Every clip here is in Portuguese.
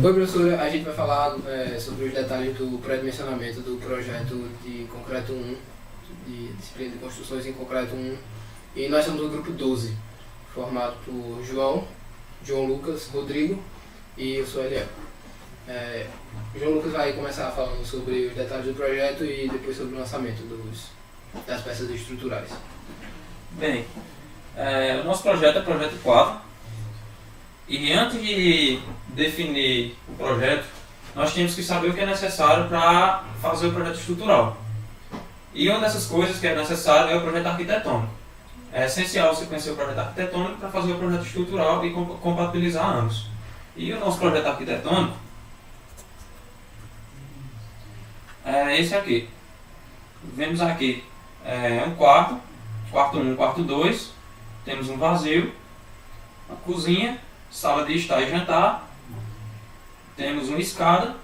Oi, professora, a gente vai falar sobre os detalhes do pré-dimensionamento do projeto de concreto 1, de disciplina de construções em concreto 1, e nós somos o grupo 12, formado por João Lucas, Rodrigo e eu sou Eliel. João Lucas vai começar falando sobre os detalhes do projeto e depois sobre o lançamento das peças estruturais. Bem, o nosso projeto é o projeto 4. E antes de definir o projeto, nós temos que saber o que é necessário para fazer o projeto estrutural. E uma dessas coisas que é necessário é o projeto arquitetônico. É essencial você conhecer o projeto arquitetônico para fazer o projeto estrutural e compatibilizar ambos. E o nosso projeto arquitetônico é esse aqui. Vemos aqui um quarto 1, quarto 2, temos um vazio, uma cozinha, sala de estar e jantar, temos uma escada,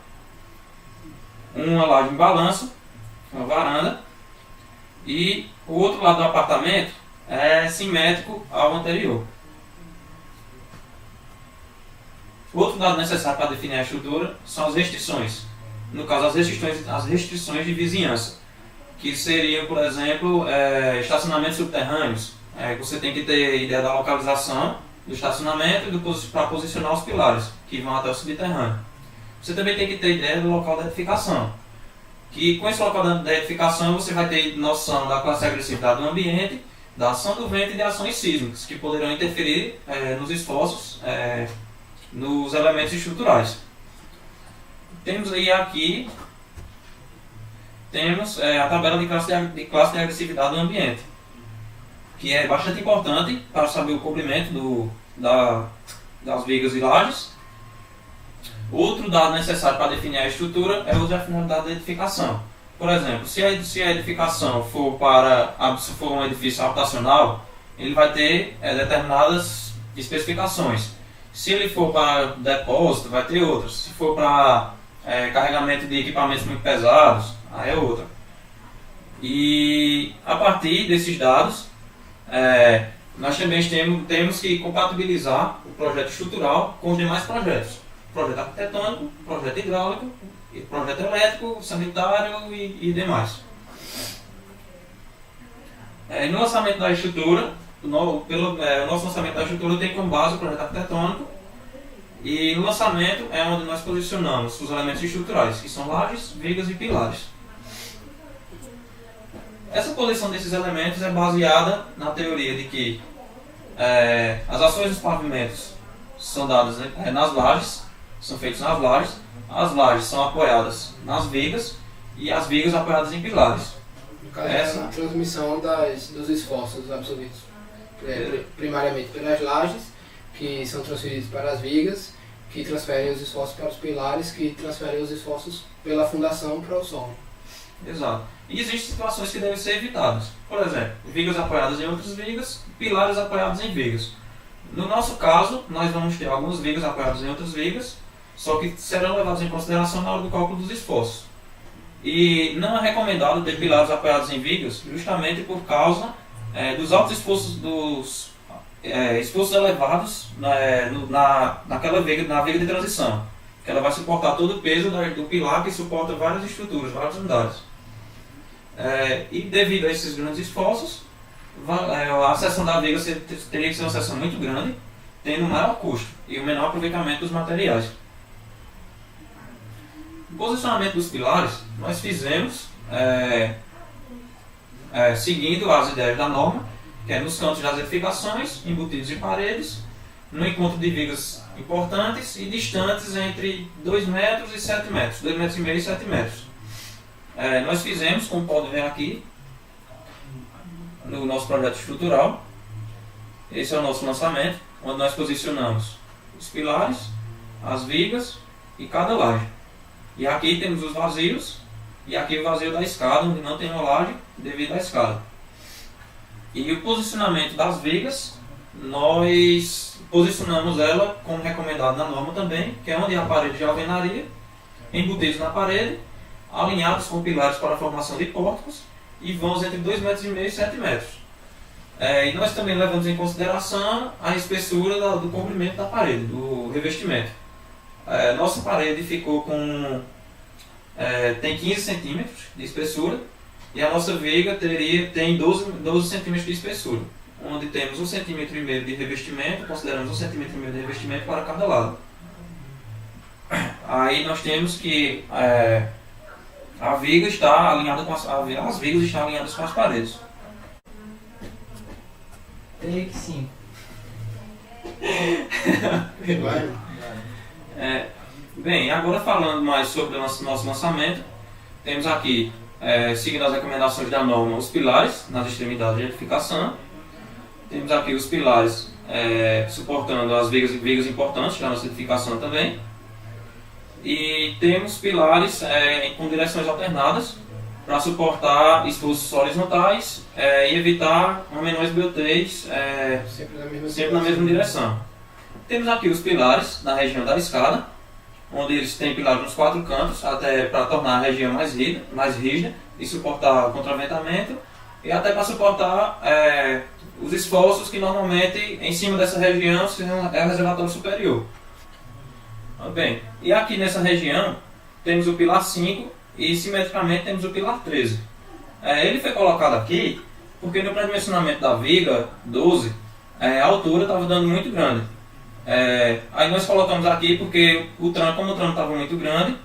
uma laje em balanço, uma varanda, e o outro lado do apartamento é simétrico ao anterior. O outro dado necessário para definir a estrutura são as restrições. No caso, as restrições de vizinhança, que seriam, por exemplo, estacionamentos subterrâneos. Você tem que ter ideia da localização do estacionamento para posicionar os pilares, que vão até o subterrâneo. Você também tem que ter ideia do local da edificação, que com esse local da edificação você vai ter noção da classe agressividade do ambiente, da ação do vento e de ações sísmicas, que poderão interferir nos esforços, nos elementos estruturais. Temos aí aqui a tabela de classe de agressividade do ambiente, que é bastante importante para saber o comprimento das vigas e lajes. Outro dado necessário para definir a estrutura é o da finalidade da edificação. Por exemplo, se a edificação for um edifício habitacional, ele vai ter determinadas especificações. Se ele for para depósito, vai ter outras. Se for para carregamento de equipamentos muito pesados, aí é outra. E a partir desses dados, nós também temos que compatibilizar o projeto estrutural com os demais projetos. Projeto arquitetônico, projeto hidráulico, projeto elétrico, sanitário e demais. No lançamento da estrutura, o nosso lançamento da estrutura tem como base o projeto arquitetônico, e no lançamento é onde nós posicionamos os elementos estruturais, que são lajes, vigas e pilares. Essa posição desses elementos é baseada na teoria de que as ações dos pavimentos são dadas nas lajes, são feitas nas lajes, as lajes são apoiadas nas vigas e as vigas apoiadas em pilares. No caso, é a transmissão dos esforços absorvidos primariamente pelas lajes, que são transferidos para as vigas, que transferem os esforços para os pilares, que transferem os esforços pela fundação para o solo. Exato. E existem situações que devem ser evitadas. Por exemplo, vigas apoiadas em outras vigas, pilares apoiados em vigas. No nosso caso, nós vamos ter algumas vigas apoiadas em outras vigas, só que serão levadas em consideração na hora do cálculo dos esforços. E não é recomendado ter pilares apoiados em vigas, justamente por causa dos altos esforços, esforços elevados naquela viga, na viga de transição, que ela vai suportar todo o peso do pilar, que suporta várias estruturas, várias unidades. E devido a esses grandes esforços, a seção da viga teria que ser uma seção muito grande, tendo um maior custo e o menor aproveitamento dos materiais. O posicionamento dos pilares nós fizemos seguindo as ideias da norma, que é nos cantos das edificações, embutidos em paredes, no encontro de vigas importantes e distantes entre 2 metros e 7 metros, 2,5 metros e 7 metros. Nós fizemos, como podem ver aqui, no nosso projeto estrutural. Esse é o nosso lançamento, onde nós posicionamos os pilares, as vigas e cada laje. E aqui temos os vazios, e aqui o vazio da escada, onde não tem uma laje devido à escada. E o posicionamento das vigas, nós posicionamos ela como recomendado na norma também, que é onde há a parede de alvenaria, embutidos na parede, alinhados com pilares para a formação de pórticos e vãos entre 2,5 metros e 7 metros. E nós também levamos em consideração a espessura do comprimento da parede, do revestimento. Nossa parede ficou com tem 15 centímetros de espessura e a nossa viga tem 12 centímetros de espessura, onde temos 1,5 cm de revestimento, consideramos 1,5 cm de revestimento para cada lado. Aí nós temos que a viga está alinhada com as vigas estão alinhadas com as paredes. Take 5. Bem, agora falando mais sobre o nosso lançamento, temos aqui, seguindo as recomendações da norma, os pilares nas extremidades de edificação. Temos aqui os pilares suportando as vigas importantes da nossa edificação também. E temos pilares com direções alternadas para suportar esforços horizontais e evitar uma menor esbeltez sempre na mesma direção. Temos aqui os pilares na região da escada, onde eles têm pilares nos 4 cantos, até para tornar a região mais rígida e suportar o contraventamento, e até para suportar os esforços que normalmente em cima dessa região é o reservatório superior. Bem, e aqui nessa região temos o pilar 5 e simetricamente temos o pilar 13. Ele foi colocado aqui porque no pré-dimensionamento da viga 12 a altura estava dando muito grande. Aí nós colocamos aqui porque como o tranco estava muito grande,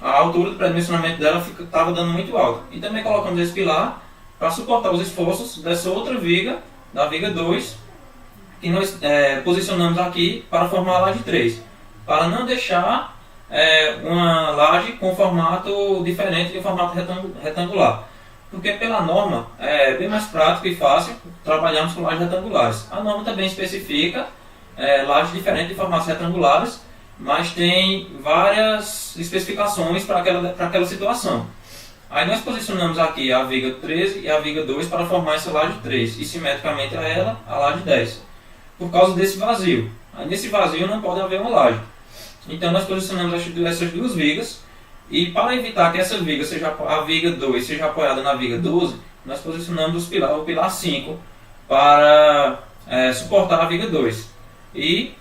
a altura do pré-dimensionamento dela estava dando muito alta. E também colocamos esse pilar para suportar os esforços dessa outra viga, da viga 2, que nós posicionamos aqui para formar a laje 3. Para não deixar uma laje com formato diferente de um formato retangular. Porque pela norma é bem mais prático e fácil trabalharmos com lajes retangulares. A norma também especifica lajes diferentes de formatos retangulares, mas tem várias especificações para aquela situação. Aí nós posicionamos aqui a viga 13 e a viga 2 para formar essa laje 3 e simetricamente a ela a laje 10. Por causa desse vazio. Aí nesse vazio não pode haver uma laje. Então nós posicionamos essas duas vigas e para evitar que essa viga, a viga 2 seja apoiada na viga 12, nós posicionamos o pilar 5 para suportar a viga 2 e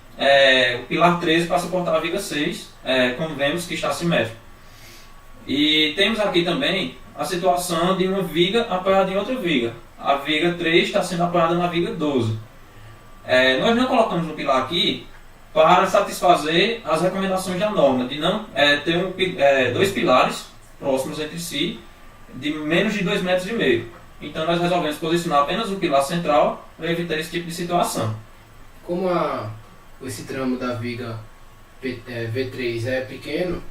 o pilar 13 para suportar a viga 6, como vemos que está simétrico. E temos aqui também a situação de uma viga apoiada em outra viga. A viga 3 está sendo apoiada na viga 12. Nós não colocamos no pilar aqui para satisfazer as recomendações da norma, de não ter dois pilares próximos entre si, de menos de 2,5 metros. Então nós resolvemos posicionar apenas o pilar central para evitar esse tipo de situação. Como esse tramo da viga V3 é pequeno,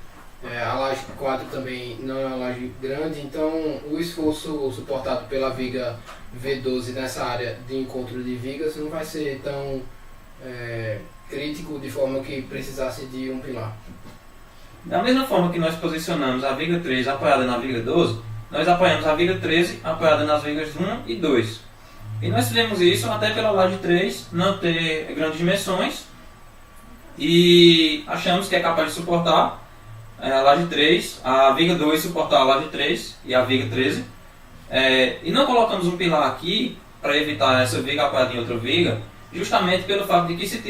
a laje 4 também não é uma laje grande, então o esforço suportado pela viga V12 nessa área de encontro de vigas não vai ser tão crítico de forma que precisasse de um pilar. Da mesma forma que nós posicionamos a viga 3 apoiada na viga 12, nós apoiamos a viga 13 apoiada nas vigas 1 e 2. E nós fizemos isso até pela laje 3 não ter grandes dimensões e achamos que é capaz de suportar a laje 3, a viga 2 suportar a laje 3 e a viga 13. E não colocamos um pilar aqui para evitar essa viga apoiada em outra viga, justamente pelo fato de que se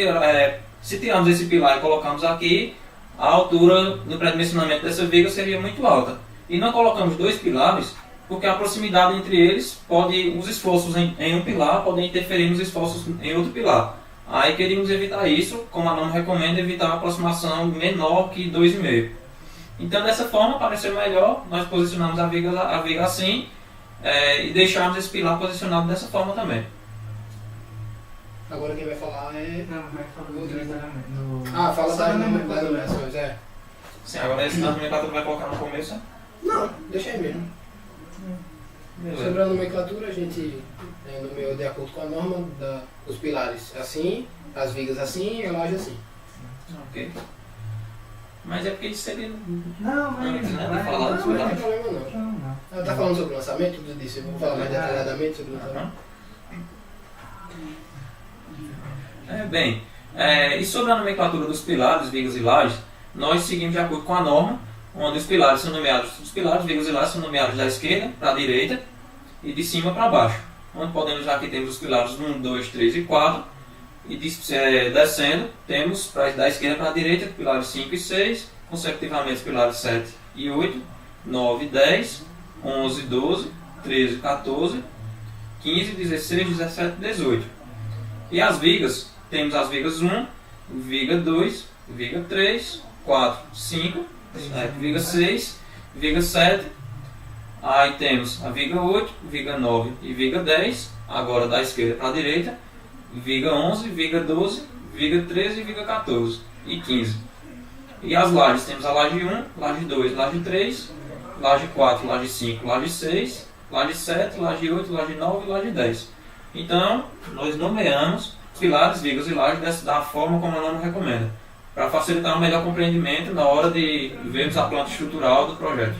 tirarmos esse pilar e colocarmos aqui, a altura no pré-dimensionamento dessa viga seria muito alta. E não colocamos dois pilares porque a proximidade entre eles os esforços em um pilar podem interferir nos esforços em outro pilar. Aí queríamos evitar isso, como a norma recomenda, evitar uma aproximação menor que 2,5. Então dessa forma pareceu melhor, nós posicionamos a viga assim e deixarmos esse pilar posicionado dessa forma também. Agora quem vai falar Não, vai falar do detalhamento. Fala das numerações, Sim, agora esse nomenclatura vai colocar no começo? Não, deixa aí mesmo. Sobre a nomenclatura, a gente nomeou de acordo com a norma os pilares assim, as vigas assim e a laje assim. Ok. Mas é porque isso seria... Não, mas Antes, né, vai de falar Não, dos não tem pilares. problema não. Não. Ela está falando sobre o lançamento, tudo disso. Eu vou falar mais detalhadamente sobre o lançamento. Bem, e sobre a nomenclatura dos pilares, vigas e lajes, nós seguimos de acordo com a norma, onde os pilares, vigas e lajes são nomeados da esquerda para a direita e de cima para baixo. Onde podemos já que temos os pilares 1, 2, 3 e 4, E descendo, temos da esquerda para a direita, pilares 5 e 6, consecutivamente os pilares 7 e 8, 9 e 10, 11 e 12, 13 e 14, 15, 16, 17 e 18. E as vigas, temos as vigas 1, viga 2, viga 3, 4, 5, viga 6, viga 7, aí temos a viga 8, viga 9 e viga 10, agora da esquerda para a direita, viga 11, viga 12, viga 13, viga 14 e 15. E as lajes, temos a laje 1, laje 2, laje 3, laje 4, laje 5, laje 6, laje 7, laje 8, laje 9 e laje 10. Então, nós nomeamos pilares, vigas e lajes da forma como a norma recomenda, para facilitar um melhor compreendimento na hora de vermos a planta estrutural do projeto.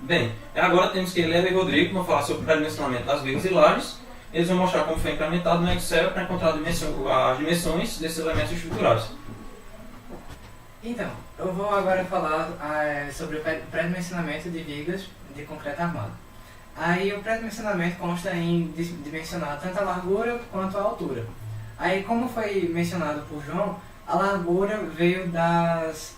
Bem, agora temos que Helena e Rodrigo vão falar sobre o pré-dimensionamento das vigas e lajes. Eles vão mostrar como foi implementado no Excel para encontrar as dimensões desses elementos estruturais. Então, eu vou agora falar sobre o pré-dimensionamento de vigas de concreto armado. Aí o pré-dimensionamento consta em dimensionar tanto a largura quanto a altura. Aí, como foi mencionado por João, a largura veio das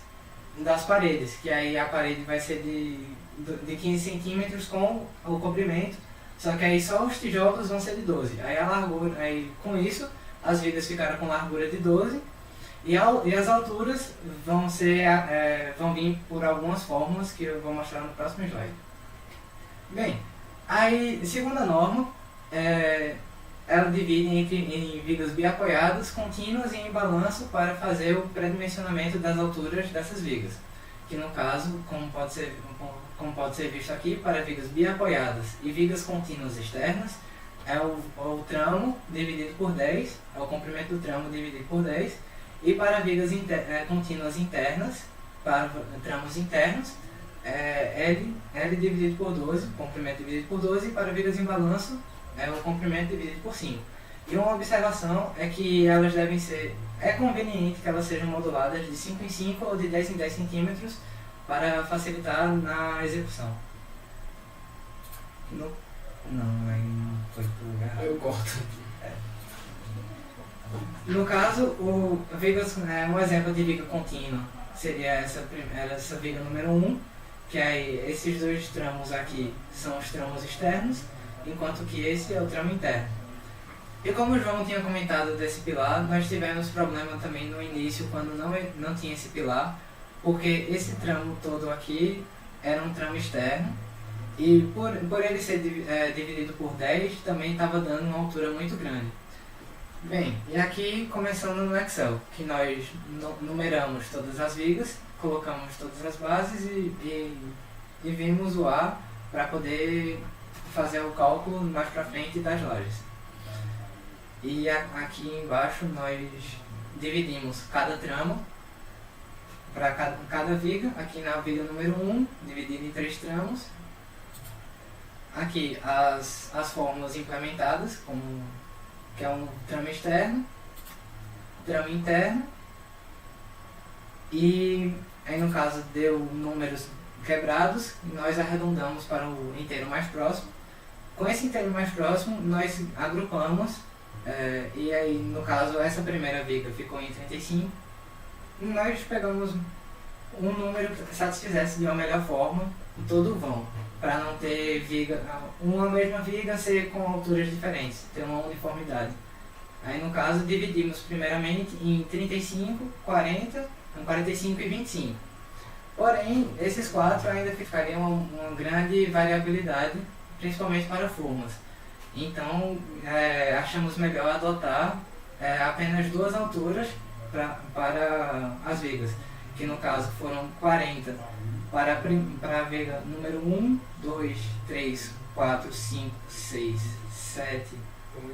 paredes, que aí a parede vai ser de 15 centímetros com o comprimento, só que aí só os tijolos vão ser de 12. Aí a largura, aí com isso as vigas ficaram com largura de 12 e as alturas vão vir por algumas fórmulas que eu vou mostrar no próximo slide. Bem, aí segundo a norma, ela divide em vigas biapoiadas, contínuas e em balanço para fazer o pré-dimensionamento das alturas dessas vigas, que no caso, como pode ser visto aqui, para vigas biapoiadas e vigas contínuas externas, é o tramo dividido por 10, é o comprimento do tramo dividido por 10, e para vigas contínuas internas, para tramos internos, L dividido por 12, comprimento dividido por 12, e para vigas em balanço, é o comprimento dividido por 5. E uma observação é que elas é conveniente que elas sejam moduladas de 5 em 5 ou de 10 em 10 centímetros para facilitar na execução. Não, aí não foi pro lugar. Eu corto. No caso, um exemplo de viga contínua seria essa viga número 1, que aí esses dois tramos aqui são os tramos externos, enquanto que esse é o tramo interno. E como o João tinha comentado desse pilar, nós tivemos problema também no início, quando não tinha esse pilar, porque esse tramo todo aqui era um tramo externo, e por ele ser dividido por 10, também estava dando uma altura muito grande. Bem, e aqui começando no Excel, que nós numeramos todas as vigas, colocamos todas as bases e vimos o A para poder fazer o cálculo mais para frente das lajes. E aqui embaixo nós dividimos cada tramo para cada viga. Aqui na viga número 1, dividido em 3 tramos. Aqui as fórmulas implementadas, que é um tramo externo, tramo interno, e aí no caso deu números quebrados e nós arredondamos para o inteiro mais próximo. Com esse inteiro mais próximo nós agrupamos, e aí no caso essa primeira viga ficou em 35, e nós pegamos um número que satisfizesse de uma melhor forma todo o vão, para não ter uma mesma viga ser com alturas diferentes, ter uma uniformidade. Aí no caso dividimos primeiramente em 35, 40, 45 e 25. Porém, esses 4 ainda ficariam uma grande variabilidade, principalmente para fórmulas. Então, achamos melhor adotar apenas 2 alturas para as vigas, que no caso foram 40 para a viga número 1, 2, 3, 4, 5, 6, 7,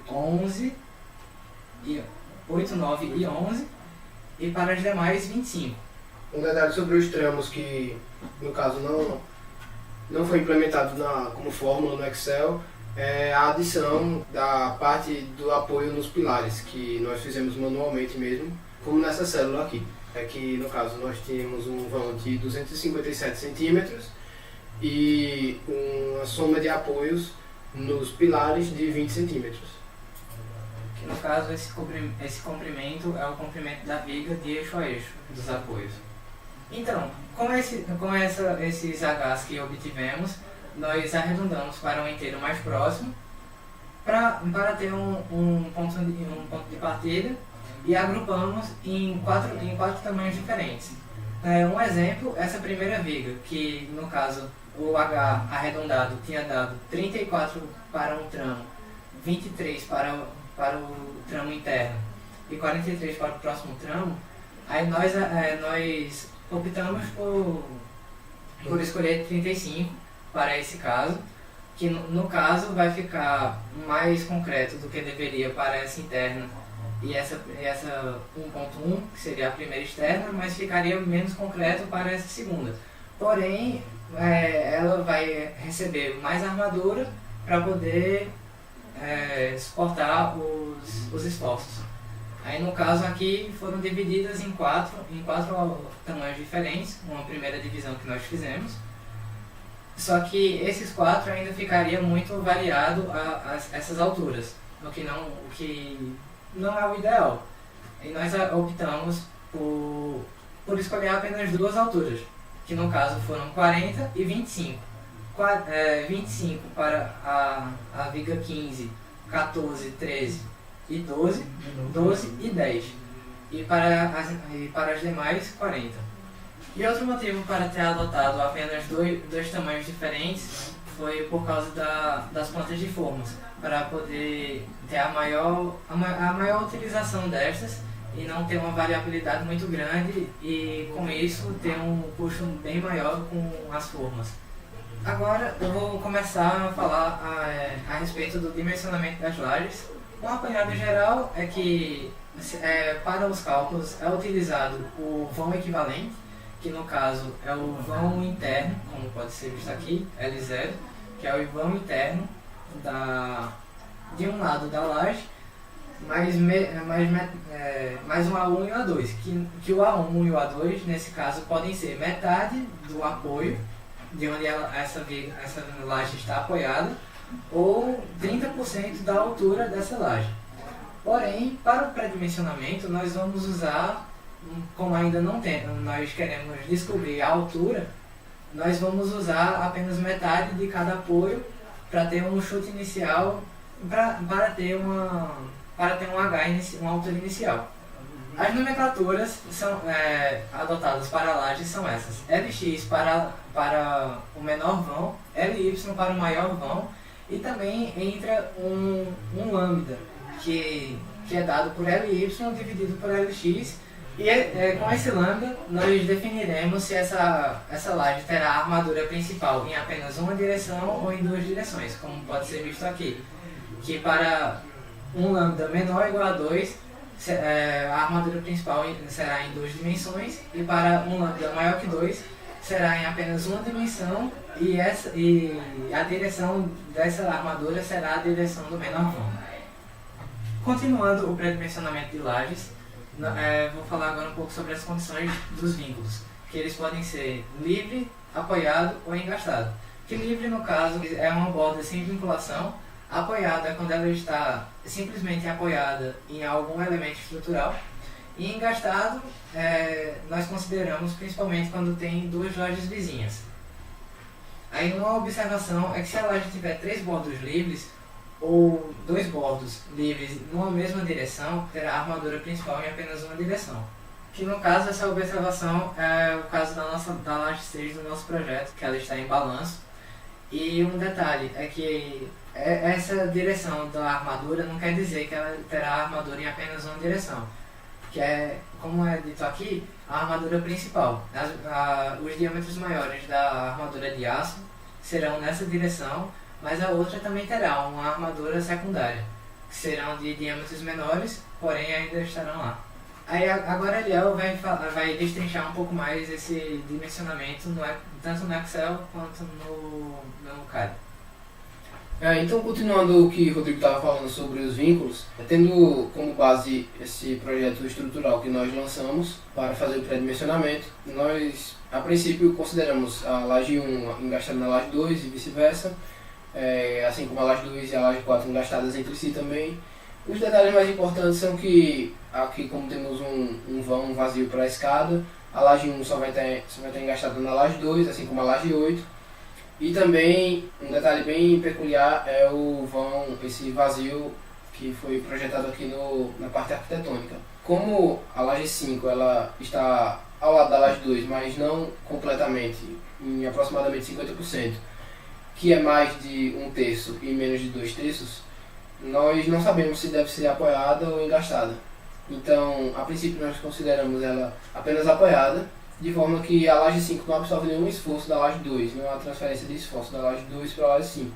11, 8, 9 e 11, e para as demais 25. Um detalhe sobre os tramos que, no caso, não foi implementado como fórmula no Excel, é a adição da parte do apoio nos pilares, que nós fizemos manualmente mesmo, como nessa célula aqui. É que, no caso, nós tínhamos um vão de 257 centímetros e uma soma de apoios nos pilares de 20 centímetros. que no caso esse comprimento é o comprimento da viga de eixo a eixo dos apoios. Então, com esses Hs que obtivemos, nós arredondamos para um inteiro mais próximo para ter um ponto de partida e agrupamos em quatro tamanhos diferentes. Um exemplo, essa primeira viga, que no caso o H arredondado tinha dado 34 para um tramo, 23 para o tramo interno e 43 para o próximo tramo, aí nós optamos por escolher 35 para esse caso, que no caso vai ficar mais concreto do que deveria para essa interna e essa 1.1, que seria a primeira externa, mas ficaria menos concreto para essa segunda. Porém, ela vai receber mais armadura para poder suportar os esforços. Aí no caso aqui foram divididas em quatro tamanhos diferentes, uma primeira divisão que nós fizemos. Só que esses quatro ainda ficaria muito variado a essas alturas, o que não é o ideal. E nós optamos por escolher apenas duas alturas, que no caso foram 40 e 25. 25 para a viga 15, 14, 13 e 12, 12 e 10. E para as demais, 40. E outro motivo para ter adotado apenas dois tamanhos diferentes foi por causa das plantas de formas, para poder ter a maior utilização destas e não ter uma variabilidade muito grande e com isso ter um custo bem maior com as formas. Agora eu vou começar a falar a respeito do dimensionamento das lajes. Um apanhado geral é que para os cálculos é utilizado o vão equivalente, que no caso é o vão interno, como pode ser visto aqui, L0, que é o vão interno de um lado da laje, mais um A1 e um A2, que o A1 e o A2, nesse caso, podem ser metade do apoio, de onde essa laje está apoiada, ou 30% da altura dessa laje. Porém, para o pré-dimensionamento, nós vamos usar, como ainda não temos, nós queremos descobrir a altura, nós vamos usar apenas metade de cada apoio para ter um chute inicial, para ter um H, uma altura inicial. As nomenclaturas adotadas para a laje são essas: Lx para o menor vão, Ly para o maior vão, e também entra um lambda, que é dado por Ly dividido por Lx, e com esse lambda nós definiremos se essa laje terá a armadura principal em apenas uma direção ou em duas direções, como pode ser visto aqui, que para um lambda menor ou igual a 2, a armadura principal será em duas dimensões, e para um lambda maior que 2 será em apenas uma dimensão, e a direção dessa armadura será a direção do menor vão. Continuando o pré-dimensionamento de lajes, vou falar agora um pouco sobre as condições dos vínculos, que eles podem ser livre, apoiado ou engastado. Que livre, no caso, é uma borda sem vinculação. Apoiada é quando ela está simplesmente apoiada em algum elemento estrutural. E engastado, nós consideramos principalmente quando tem duas lajes vizinhas. Aí uma observação é que se a laje tiver 3 bordos livres, ou 2 bordos livres numa mesma direção, terá a armadura principal em apenas uma direção. Que no caso, essa observação é o caso da laje 6 do nosso projeto, que ela está em balanço. E um detalhe é que essa direção da armadura não quer dizer que ela terá a armadura em apenas uma direção, que é, como é dito aqui, a armadura principal. Os diâmetros maiores da armadura de aço serão nessa direção, mas a outra também terá uma armadura secundária, que serão de diâmetros menores, porém ainda estarão lá. Aí agora Eliel vai destrinchar um pouco mais esse dimensionamento, tanto no Excel quanto no CAD. Então, continuando o que o Rodrigo estava falando sobre os vínculos, tendo como base esse projeto estrutural que nós lançamos para fazer o pré-dimensionamento, nós, a princípio, consideramos a laje 1 engastada na laje 2 e vice-versa, assim como a laje 2 e a laje 4 engastadas entre si também, Os detalhes mais importantes são que aqui, como temos um vão vazio para a escada, a laje 1 só vai estar engaixada na laje 2, assim como a laje 8. E também um detalhe bem peculiar é o vão, esse vazio que foi projetado aqui na parte arquitetônica. Como a laje 5 ela está ao lado da laje 2, mas não completamente, em aproximadamente 50%, que é mais de 1/3 e menos de 2/3, nós não sabemos se deve ser apoiada ou engastada. Então, a princípio nós consideramos ela apenas apoiada, de forma que a laje 5 não absorve nenhum esforço da laje 2, não há transferência de esforço da laje 2 para a laje 5.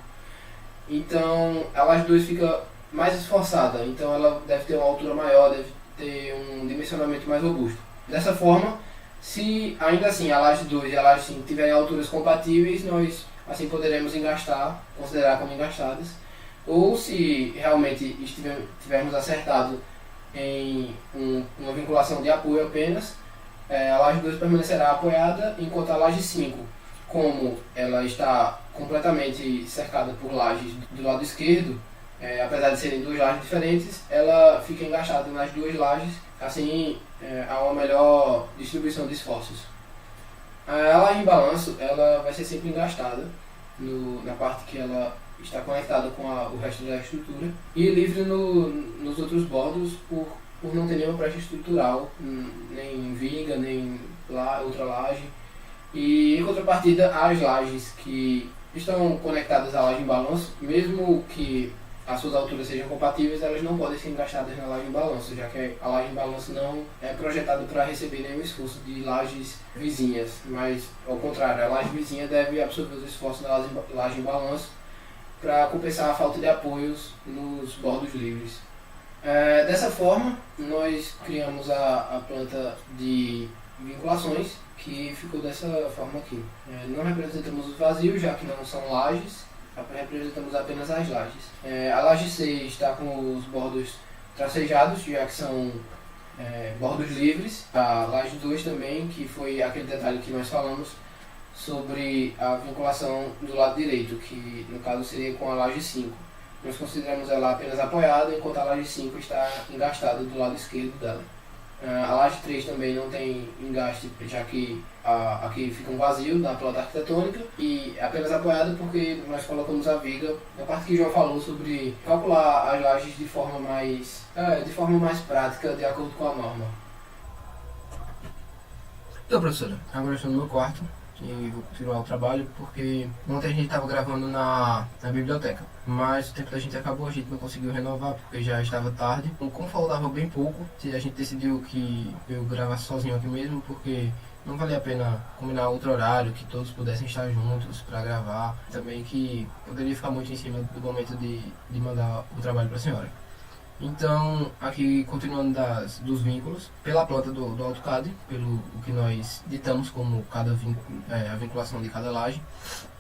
Então, a laje 2 fica mais esforçada, então ela deve ter uma altura maior, deve ter um dimensionamento mais robusto. Dessa forma, se ainda assim a laje 2 e a laje 5 tiverem alturas compatíveis, nós assim poderemos engastar, considerar como engastadas. Ou se realmente tivermos acertado em uma vinculação de apoio apenas, a laje 2 permanecerá apoiada, enquanto a laje 5, como ela está completamente cercada por lajes do lado esquerdo, apesar de serem duas lajes diferentes, ela fica engaixada nas duas lajes, assim há uma melhor distribuição de esforços. A laje em balanço ela vai ser sempre engastada na parte que ela está conectada com o resto da estrutura e livre nos outros bordos por não ter nenhuma brecha estrutural, nem viga, nem outra laje. E em contrapartida, as lajes que estão conectadas à laje em balanço, mesmo que as suas alturas sejam compatíveis, elas não podem ser engastadas na laje em balanço, já que a laje em balanço não é projetada para receber nenhum esforço de lajes vizinhas, mas ao contrário, a laje vizinha deve absorver os esforços da laje em balanço para compensar a falta de apoios nos bordos livres. Dessa forma, nós criamos a planta de vinculações, que ficou dessa forma aqui. Não representamos os vazios, já que não são lajes, representamos apenas as lajes. A laje 6 está com os bordos tracejados, já que são bordos livres. A laje 2 também, que foi aquele detalhe que nós falamos sobre a vinculação do lado direito, que no caso seria com a laje 5. Nós consideramos ela apenas apoiada, enquanto a laje 5 está engastada do lado esquerdo dela. A laje 3 também não tem engaste, já que aqui fica um vazio na planta arquitetônica, e apenas apoiada porque nós colocamos a viga, na parte que o João falou sobre calcular as lajes de forma mais prática, de acordo com a norma. Então, professora, agora eu estou no meu quarto e vou continuar o trabalho porque ontem a gente estava gravando na biblioteca, mas o tempo da gente acabou, a gente não conseguiu renovar porque já estava tarde. Como faltava bem pouco, a gente decidiu que eu gravasse sozinho aqui mesmo, porque não valia a pena combinar outro horário, que todos pudessem estar juntos para gravar, também que poderia ficar muito em cima do momento de mandar o trabalho para a senhora. Então, aqui continuando dos vínculos, pela planta do AutoCAD, pelo o que nós ditamos como a vinculação de cada laje,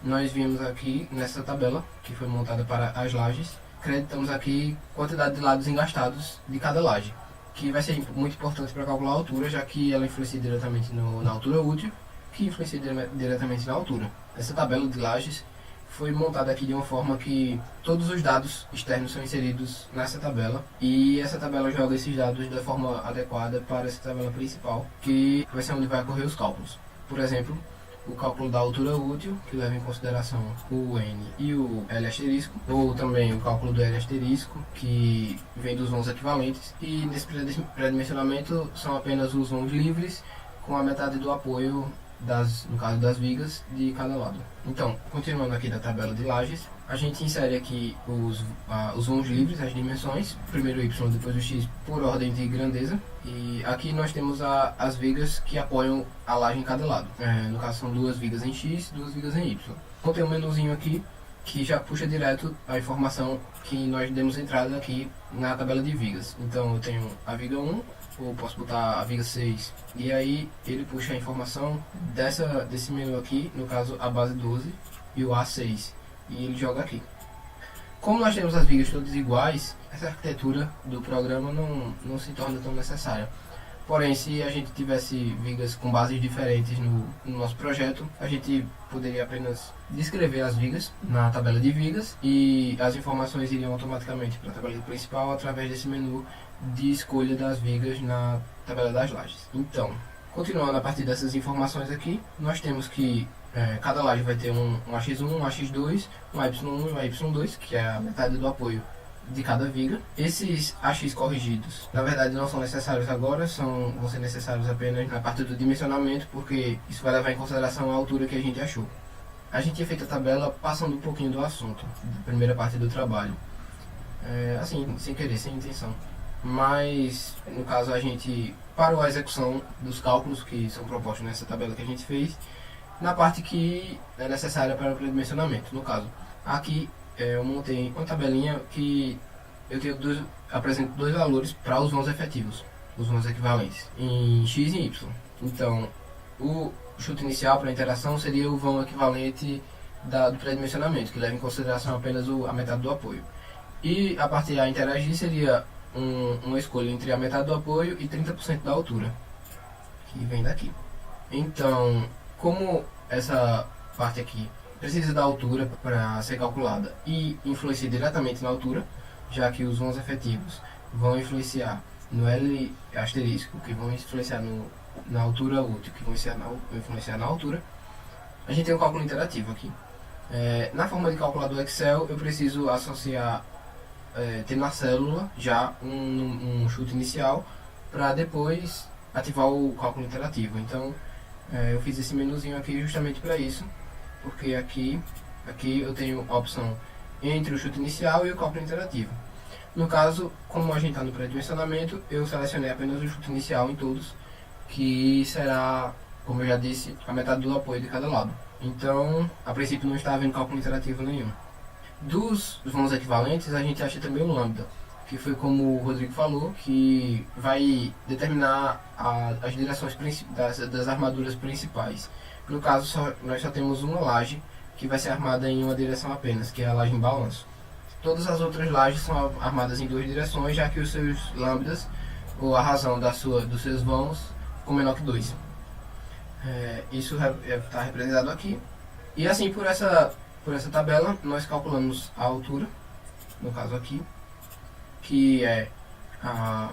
nós vimos aqui nessa tabela, que foi montada para as lajes, acreditamos aqui quantidade de lados engastados de cada laje, que vai ser muito importante para calcular a altura, já que ela influencia diretamente na altura útil, que influencia diretamente na altura. Essa tabela de lajes foi montada aqui de uma forma que todos os dados externos são inseridos nessa tabela, e essa tabela joga esses dados da forma adequada para essa tabela principal, que vai ser onde vai ocorrer os cálculos. Por exemplo, o cálculo da altura útil, que leva em consideração o N e o L asterisco, ou também o cálculo do L asterisco, que vem dos vãos equivalentes, e nesse pré-dimensionamento são apenas os vãos livres com a metade do apoio no caso das vigas de cada lado. Então, continuando aqui da tabela de lajes, a gente insere aqui os vãos livres, as dimensões, primeiro o Y, depois o X, por ordem de grandeza, e aqui nós temos as vigas que apoiam a laje em cada lado. No caso são 2 vigas em X, 2 vigas em Y. Então tem um menuzinho aqui que já puxa direto a informação que nós demos entrada aqui na tabela de vigas. Então eu tenho a viga 1, ou posso botar a viga 6, e aí ele puxa a informação desse menu aqui, no caso a base 12 e o A6, e ele joga aqui. Como nós temos as vigas todas iguais, essa arquitetura do programa não se torna tão necessária, Porém, se a gente tivesse vigas com bases diferentes no nosso projeto, a gente poderia apenas descrever as vigas na tabela de vigas e as informações iriam automaticamente para a tabela principal através desse menu de escolha das vigas na tabela das lajes. Então, continuando a partir dessas informações aqui, nós temos que cada laje vai ter um AX1, um AX2, um AY1 e um AY2, que é a metade do apoio de cada viga. Esses AX corrigidos, na verdade, não são necessários agora, vão ser necessários apenas na parte do dimensionamento, porque isso vai levar em consideração a altura que a gente achou. A gente tinha feito a tabela passando um pouquinho do assunto, da primeira parte do trabalho, assim, sem querer, sem intenção. Mas, no caso, a gente parou a execução dos cálculos que são propostos nessa tabela que a gente fez, na parte que é necessária para o pré-dimensionamento. No caso, aqui eu montei uma tabelinha que eu apresento dois valores para os vãos efetivos, os vãos equivalentes, em x e y. Então, o chute inicial para a interação seria o vão equivalente do pré-dimensionamento, que leva em consideração apenas a metade do apoio. E a parte a interagir seria uma escolha entre a metade do apoio e 30% da altura, que vem daqui. Então, como essa parte aqui precisa da altura para ser calculada e influencia diretamente na altura, já que os vãos efetivos vão influenciar no L asterisco, que vão influenciar na altura útil, que vão influenciar na altura, a gente tem um cálculo interativo aqui. Na forma de calcular do Excel, eu preciso associar, ter na célula já um chute inicial para depois ativar o cálculo interativo. Então, eu fiz esse menuzinho aqui justamente para isso, porque aqui eu tenho a opção entre o chute inicial e o cálculo interativo. No caso, como a gente está no pré-dimensionamento, eu selecionei apenas o chute inicial em todos, que será, como eu já disse, a metade do apoio de cada lado. Então, a princípio não está havendo cálculo interativo nenhum. Dos vãos equivalentes, a gente acha também o lambda, que foi como o Rodrigo falou, que vai determinar as direções das armaduras principais. No caso, nós só temos uma laje que vai ser armada em uma direção apenas, que é a laje em balanço. Todas as outras lajes são armadas em duas direções, já que os seus lambdas, ou a razão dos seus vãos, ficou menor que 2. Isso está representado aqui. E assim, por essa tabela, nós calculamos a altura, no caso aqui, que é a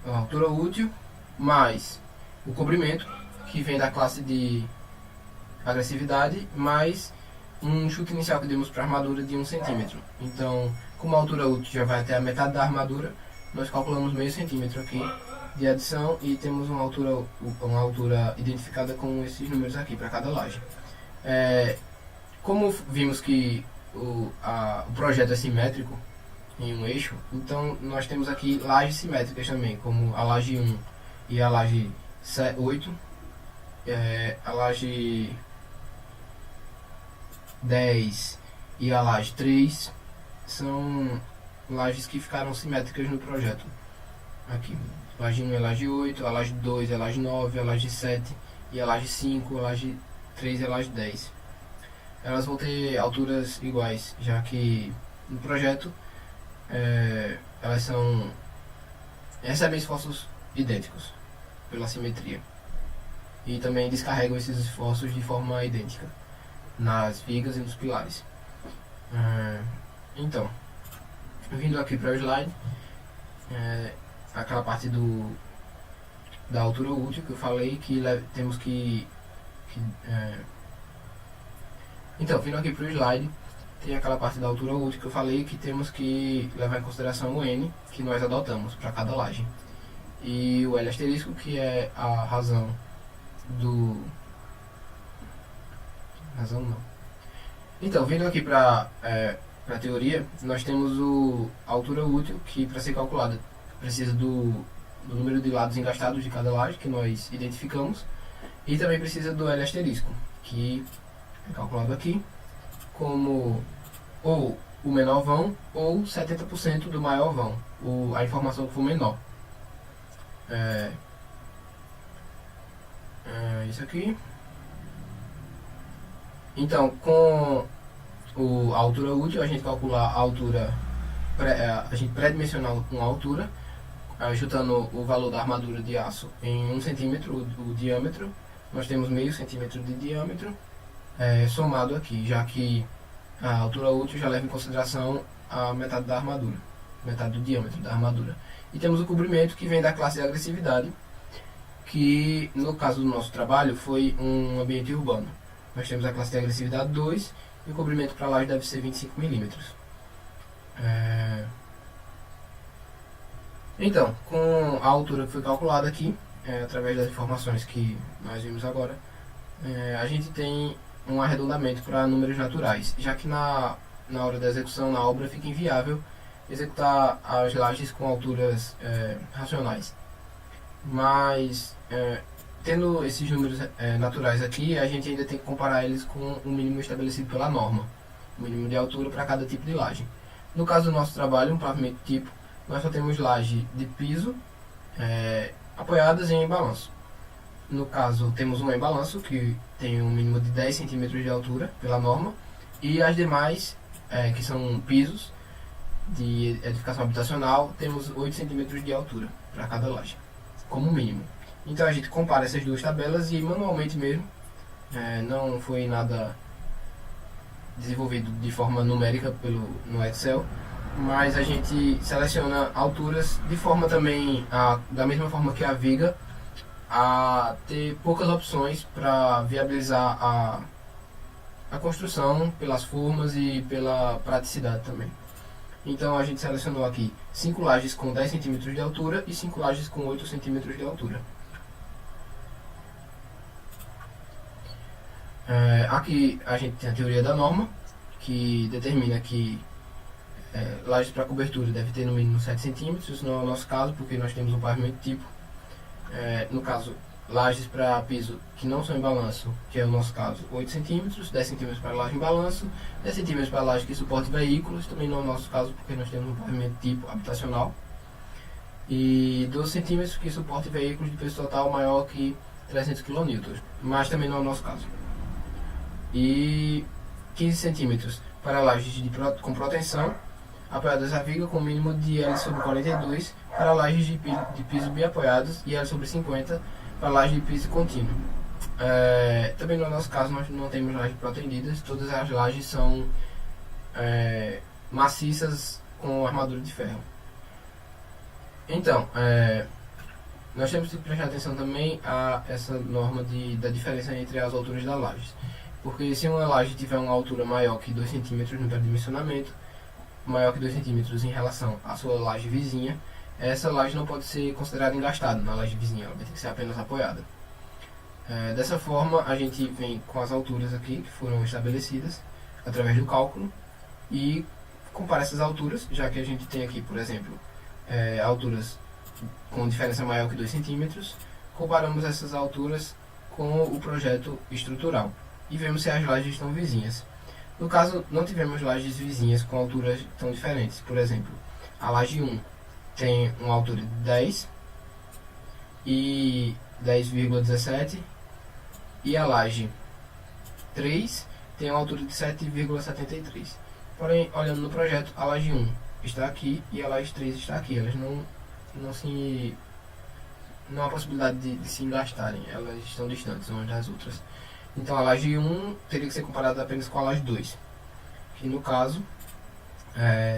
altura útil, mais o comprimento, que vem da classe de agressividade, mais um chute inicial que demos para a armadura de 1 cm. Então, como a altura útil já vai até a metade da armadura, nós calculamos meio centímetro aqui de adição e temos uma altura identificada com esses números aqui para cada laje. Como vimos que o projeto é simétrico em um eixo, então nós temos aqui lajes simétricas também, como a laje 1 e a laje 8, a laje 10 e a laje 3 são lajes que ficaram simétricas no projeto. Aqui, a laje 1 é a laje 8, a laje 2 é a laje 9, a laje 7 e a laje 5, a laje 3 e a laje 10. Elas vão ter alturas iguais, já que no projeto elas recebem esforços idênticos pela simetria e também descarregam esses esforços de forma idêntica nas vigas e nos pilares. Então, vindo aqui para o slide, aquela parte da altura útil que eu falei que temos que então, vindo aqui para o slide, tem aquela parte da altura útil que eu falei que temos que levar em consideração o N que nós adotamos para cada laje. E o L asterisco, que é a razão Então, vindo aqui para a teoria, nós temos a altura útil, que para ser calculada precisa do número de lados engastados de cada laje, que nós identificamos, e também precisa do L asterisco, que é calculado aqui como ou o menor vão ou 70% do maior vão, a informação que for menor. Isso aqui. Então, com a altura útil, a gente calcula a altura, a gente pré-dimensionar uma altura chutando o valor da armadura de aço em 1 centímetro, o diâmetro, nós temos meio centímetro de diâmetro somado aqui, já que a altura útil já leva em consideração a metade da armadura, metade do diâmetro da armadura. E temos o cobrimento, que vem da classe de agressividade, que no caso do nosso trabalho foi um ambiente urbano. Nós temos a classe de agressividade 2 e o cobrimento para a laje deve ser 25 milímetros. Então, com a altura que foi calculada aqui, através das informações que nós vimos agora, a gente tem um arredondamento para números naturais, já que na hora da execução, na obra, fica inviável executar as lajes com alturas racionais. Mas, tendo esses números naturais aqui, a gente ainda tem que comparar eles com o mínimo estabelecido pela norma, o mínimo de altura para cada tipo de laje. No caso do nosso trabalho, um pavimento tipo, nós só temos laje de piso apoiadas em balanço. No caso, temos uma em balanço, que tem um mínimo de 10 centímetros de altura pela norma, e as demais, que são pisos de edificação habitacional, temos 8 centímetros de altura para cada laje, como mínimo. Então a gente compara essas duas tabelas e manualmente mesmo, não foi nada desenvolvido de forma numérica no Excel, mas a gente seleciona alturas de forma também, da mesma forma que a viga, a ter poucas opções para viabilizar a construção pelas formas e pela praticidade também. Então a gente selecionou aqui 5 lajes com 10 centímetros de altura e 5 lajes com 8 centímetros de altura. Aqui a gente tem a teoria da norma, que determina que lajes para cobertura deve ter no mínimo 7 centímetros, isso não é o nosso caso, porque nós temos um pavimento tipo. No caso, lajes para piso que não são em balanço, que é o nosso caso, 8 centímetros, 10 centímetros para laje em balanço, 10 centímetros para laje que suporte veículos, também não é o nosso caso, porque nós temos um pavimento tipo habitacional, e 12 centímetros que suporte veículos de peso total maior que 300 kN, mas também não é o nosso caso. E 15 centímetros para lajes com proteção, apoiadas à viga com mínimo de L sobre 42 para lajes de piso bem apoiados e L sobre 50 para lajes de piso contínuo. Também no nosso caso nós não temos lajes protendidas, todas as lajes são maciças com armadura de ferro. Então, nós temos que prestar atenção também a essa norma da diferença entre as alturas das lajes, porque se uma laje tiver uma altura maior que 2 cm no pré-dimensionamento, maior que 2 cm em relação à sua laje vizinha, essa laje não pode ser considerada engastada na laje vizinha, ela vai ter que ser apenas apoiada. Dessa forma, a gente vem com as alturas aqui que foram estabelecidas através do cálculo e compara essas alturas, já que a gente tem aqui, por exemplo, alturas com diferença maior que 2 cm, comparamos essas alturas com o projeto estrutural e vemos se as lajes estão vizinhas. No caso, não tivemos lajes vizinhas com alturas tão diferentes. Por exemplo, a laje 1 tem uma altura de 10 e 10,17 e a laje 3 tem uma altura de 7,73. Porém, olhando no projeto, a laje 1 está aqui e a laje 3 está aqui. Elas não há possibilidade de se engastarem, elas estão distantes umas das outras. Então a laje 1 teria que ser comparada apenas com a laje 2, que no caso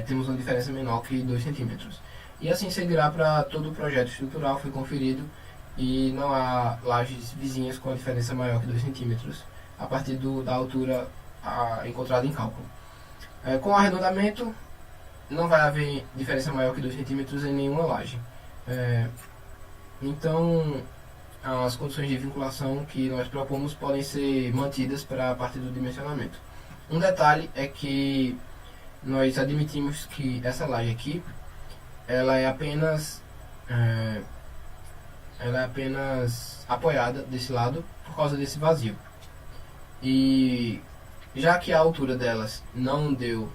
temos uma diferença menor que 2 cm. E assim seguirá para todo o projeto estrutural, foi conferido e não há lajes vizinhas com a diferença maior que 2 cm a partir da altura encontrada em cálculo. Com o arredondamento não vai haver diferença maior que 2 cm em nenhuma laje. Então as condições de vinculação que nós propomos podem ser mantidas para a partir do dimensionamento. Um detalhe é que nós admitimos que essa laje aqui ela é apenas apoiada desse lado por causa desse vazio. E já que a altura delas não deu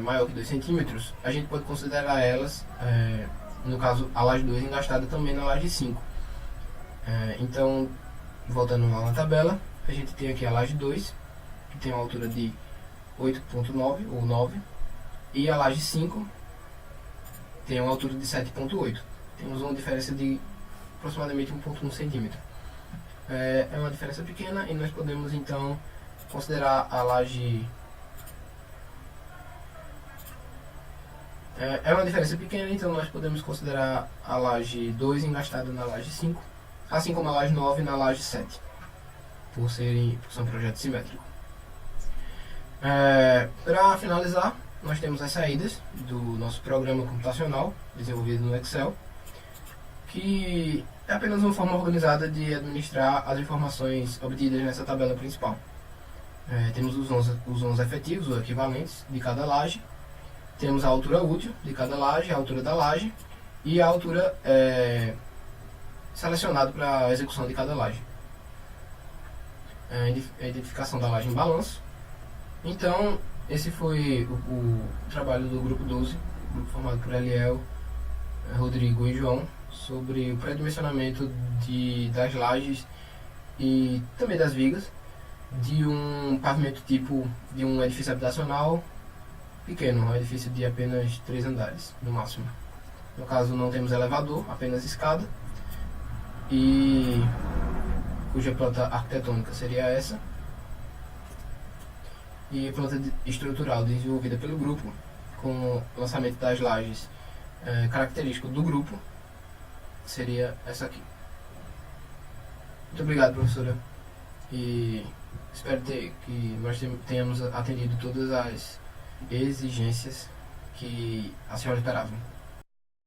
maior que 2 cm, a gente pode considerar elas, no caso a laje 2 engastada também na laje 5. Então, voltando lá na tabela, a gente tem aqui a laje 2, que tem uma altura de 8,9 ou 9, e a laje 5 tem uma altura de 7,8. Temos uma diferença de aproximadamente 1,1 centímetro. É uma diferença pequena e nós podemos então considerar a laje... É uma diferença pequena, então nós podemos considerar a laje 2 engastada na laje 5, assim como a laje 9 na laje 7, por ser um projeto simétrico. Para finalizar, nós temos as saídas do nosso programa computacional, desenvolvido no Excel, que é apenas uma forma organizada de administrar as informações obtidas nessa tabela principal. Temos os nãos efetivos, ou equivalentes, de cada laje. Temos a altura útil de cada laje, a altura da laje e a altura selecionada para a execução de cada laje. A identificação da laje em balanço. Então, esse foi o trabalho do grupo 12, grupo formado por Eliel, Rodrigo e João, sobre o pré-dimensionamento das lajes e também das vigas de um pavimento tipo de um edifício habitacional pequeno, um edifício de apenas 3 andares, no máximo. No caso, não temos elevador, apenas escada, e cuja planta arquitetônica seria essa, e a planta estrutural desenvolvida pelo grupo, com o lançamento das lajes característico do grupo, seria essa aqui. Muito obrigado, professora, e espero que nós tenhamos atendido todas as exigências que a senhora esperava.